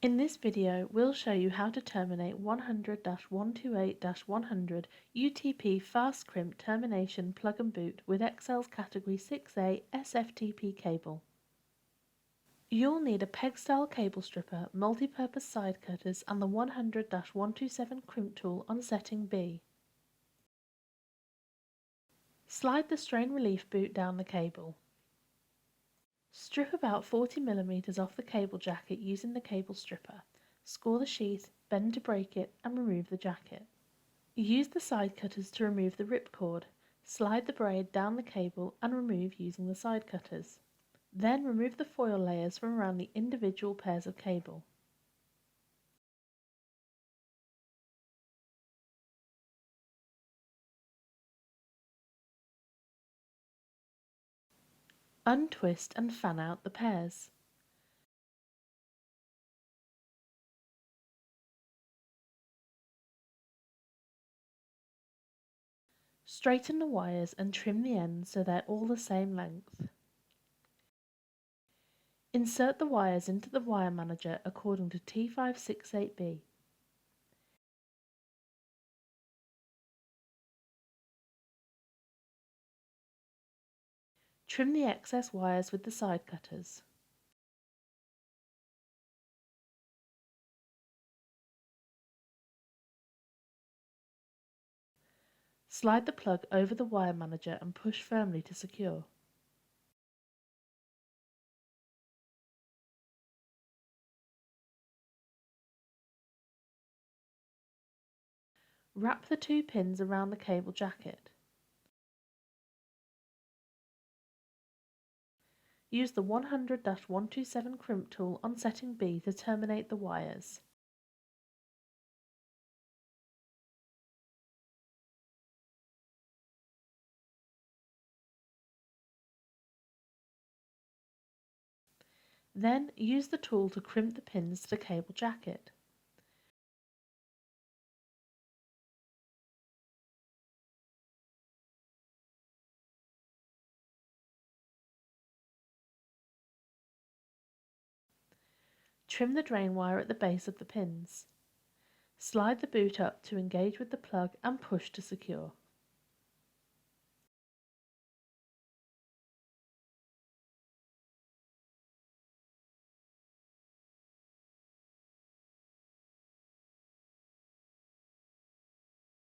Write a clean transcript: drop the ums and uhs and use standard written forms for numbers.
In this video, we'll show you how to terminate 100-128-100 UTP Fast Crimp Termination Plug and Boot with Excel's Category 6A SFTP cable. You'll need a peg-style cable stripper, multi-purpose side cutters and the 100-127 crimp tool on setting B. Slide the strain relief boot down the cable. Strip about 40mm off the cable jacket using the cable stripper. Score the sheath, bend to break it and remove the jacket. Use the side cutters to remove the ripcord. Slide the braid down the cable and remove using the side cutters. Then remove the foil layers from around the individual pairs of cable. Untwist and fan out the pairs. Straighten the wires and trim the ends so they're all the same length. Insert the wires into the wire manager according to T568B. Trim the excess wires with the side cutters. Slide the plug over the wire manager and push firmly to secure. Wrap the two pins around the cable jacket. Use the 100-127 crimp tool on setting B to terminate the wires. Then use the tool to crimp the pins to the cable jacket. Trim the drain wire at the base of the pins. Slide the boot up to engage with the plug and push to secure.